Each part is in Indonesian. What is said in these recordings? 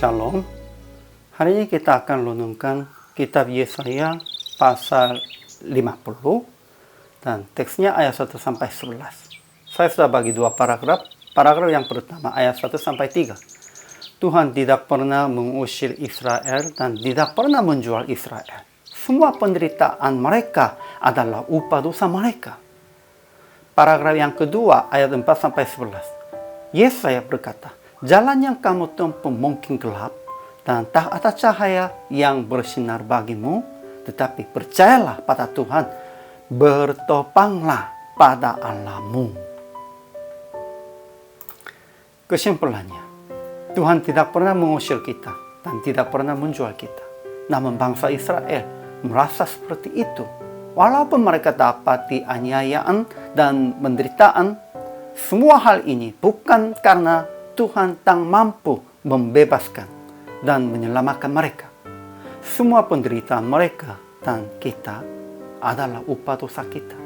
Shalom. Hari ini kita akan renungkan kitab Yesaya pasal 50 dan teksnya ayat 1 sampai 11. Saya sudah bagi dua paragraf. Paragraf yang pertama ayat 1 sampai 3. Tuhan tidak pernah mengusir Israel dan tidak pernah menjual Israel. Semua penderitaan mereka adalah upah dosa mereka. Paragraf yang kedua ayat 4 sampai 11. Yesaya berkata, jalan yang kamu tempuh mungkin gelap dan tak ada cahaya yang bersinar bagimu, tetapi percayalah pada Tuhan, bertopanglah pada Allahmu. Kesimpulannya, Tuhan tidak pernah mengusir kita dan tidak pernah menjual kita. Namun bangsa Israel merasa seperti itu. Walaupun mereka dapati aniayaan dan penderitaan, semua hal ini bukan karena Tuhan tak mampu membebaskan dan menyelamatkan mereka. Semua penderitaan mereka dan kita adalah upah dosa kita.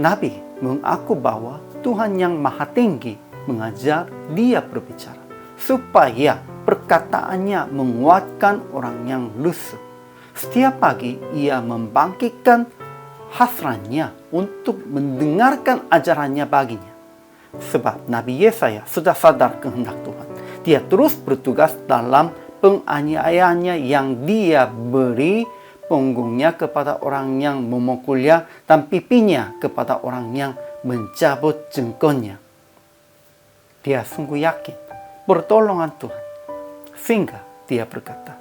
Nabi mengaku bahwa Tuhan yang Maha Tinggi mengajar dia berbicara supaya perkataannya menguatkan orang yang lusuh. Setiap pagi ia membangkitkan hasratnya untuk mendengarkan ajarannya baginya. Sebab Nabi Yesaya sudah sadar kehendak Tuhan. Dia terus bertugas dalam penganiayaannya yang dia beri punggungnya kepada orang yang memukulnya dan pipinya kepada orang yang mencabut jengkotnya. Dia sungguh yakin pertolongan Tuhan. Sehingga dia berkata,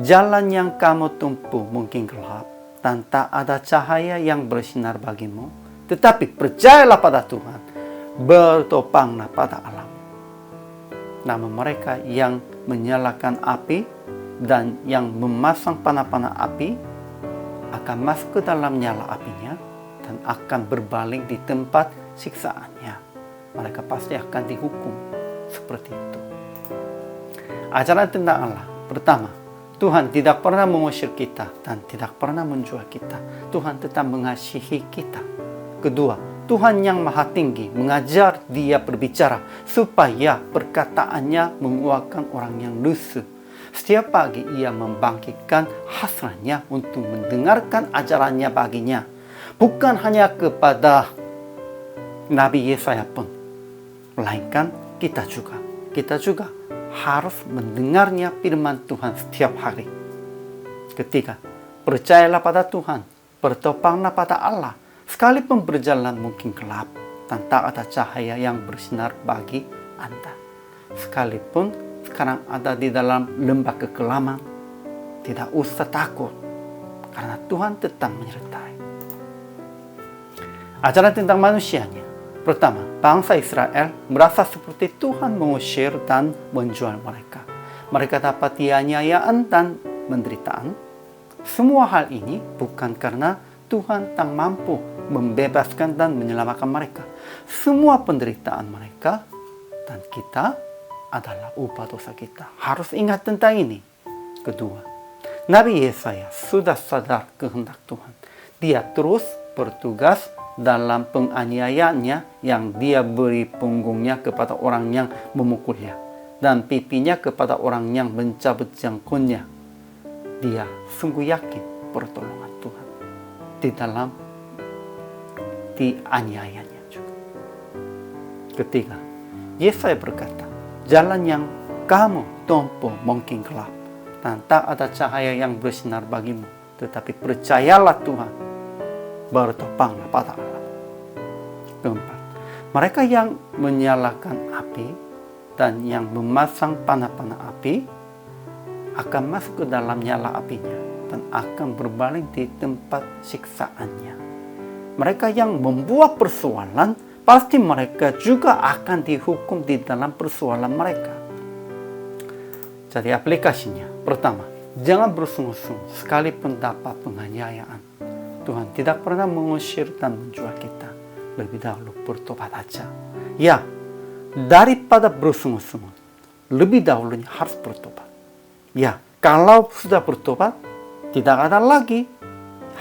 jalan yang kamu tempuh mungkin gelap dan tak ada cahaya yang bersinar bagimu, tetapi percayalah pada Tuhan, bertopanglah pada Allah. Namun mereka yang menyalakan api dan yang memasang panah-panah api akan masuk ke dalam nyala apinya dan akan berbalik di tempat siksaannya. Mereka pasti akan dihukum seperti itu. Ajaran tentang Allah. Pertama, Tuhan tidak pernah mengusir kita dan tidak pernah menjual kita. Tuhan tetap mengasihi kita. Kedua, Tuhan yang Maha Tinggi mengajar dia berbicara supaya perkataannya menguatkan orang yang lusuh. Setiap pagi ia membangkitkan hasratnya untuk mendengarkan ajarannya baginya. Bukan hanya kepada Nabi Yesaya pun, melainkan kita juga. Kita juga harus mendengarnya firman Tuhan setiap hari. Ketiga, percayalah pada Tuhan, bertopanglah pada Allah. Sekalipun berjalan mungkin gelap dan tak ada cahaya yang bersinar bagi Anda. Sekalipun sekarang ada di dalam lembah kekelaman, tidak usah takut karena Tuhan tetap menyertai. Ajaran tentang manusianya. Pertama, bangsa Israel merasa seperti Tuhan mengusir dan menjual mereka. Mereka dapat dianiayaan dan penderitaan. Semua hal ini bukan karena Tuhan tak mampu membebaskan dan menyelamatkan mereka. Semua penderitaan mereka dan kita adalah upah dosa kita. Harus ingat tentang ini. Kedua, Nabi Yesaya sudah sadar kehendak Tuhan. Dia terus bertugas dalam penganiayaannya yang dia beri punggungnya kepada orang yang memukulnya dan pipinya kepada orang yang mencabut jangkauannya. Dia sungguh yakin pertolongan Tuhan di dalam dianiayanya juga. Ketiga, Yesaya berkata, jalan yang kamu tempuh mungkin gelap dan tak ada cahaya yang bersinar bagimu, tetapi percayalah Tuhan, bertopanglah pada Allah. Keempat, mereka yang menyalakan api dan yang memasang panah-panah api akan masuk ke dalam nyala apinya dan akan berbalik di tempat siksaannya. Mereka yang membuat persoalan, pasti mereka juga akan dihukum di dalam persoalan mereka. Jadi aplikasinya, pertama, jangan bersungut-sungut sekalipun dapat penganiayaan. Tuhan tidak pernah mengusir dan menjual kita. Lebih dahulu bertobat aja. Ya, daripada bersungut-sungut, lebih dahulunya harus bertobat. Ya, kalau sudah bertobat, tidak ada lagi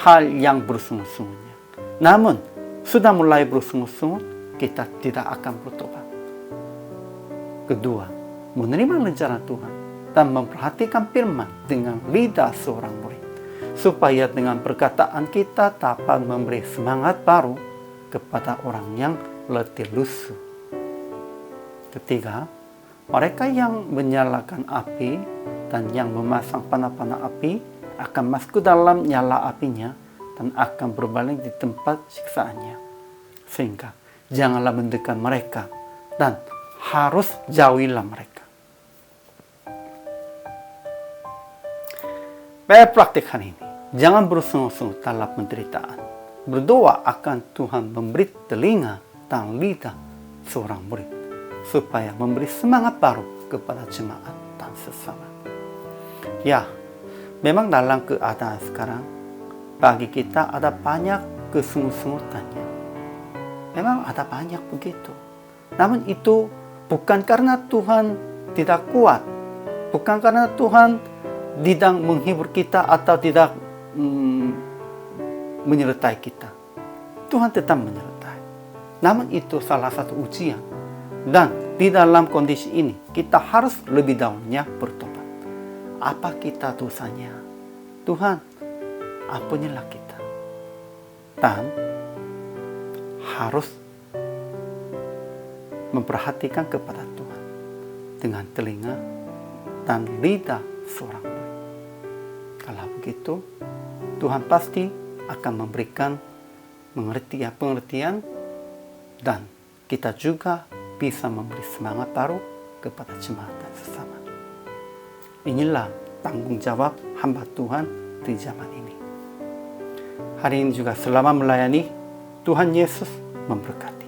hal yang bersungut-sungutnya. Namun, sudah mulai bersungut-sungut, kita tidak akan bertobat. Kedua, menerima rencana Tuhan dan memperhatikan firman dengan lidah seorang murid, supaya dengan perkataan kita dapat memberi semangat baru kepada orang yang letih lesu. Ketiga, mereka yang menyalakan api dan yang memasang panah-panah api akan masuk ke dalam nyala apinya dan akan berbaling di tempat siksaannya. Sehingga janganlah mendekat mereka dan harus jauhilah mereka. Praktik hari ini, jangan bersungguh-sungguh dalam penderitaan. Berdoa akan Tuhan memberi telinga dan lidah seorang murid, supaya memberi semangat baru kepada jemaat dan sesama. Ya, memang dalam keadaan sekarang, bagi kita ada banyak kesungguh-sungguhannya. Memang ada banyak begitu. Namun itu bukan karena Tuhan tidak kuat, bukan karena Tuhan tidak menghibur kita atau tidak menyertai kita. Tuhan tetap menyertai. Namun itu salah satu ujian. Dan di dalam kondisi ini kita harus lebih dahulunya bertobat. Apa kita dosanya? Tuhan, ampunilah kita. Dan harus memperhatikan kepada Tuhan dengan telinga dan lidah seorang murid. Kalau begitu, Tuhan pasti akan memberikan pengertian dan kita juga bisa memberi semangat baru kepada jemaat dan sesama. Inilah tanggung jawab hamba Tuhan di zaman ini. Hari ini juga selama melayani, Tuhan Yesus memberkati.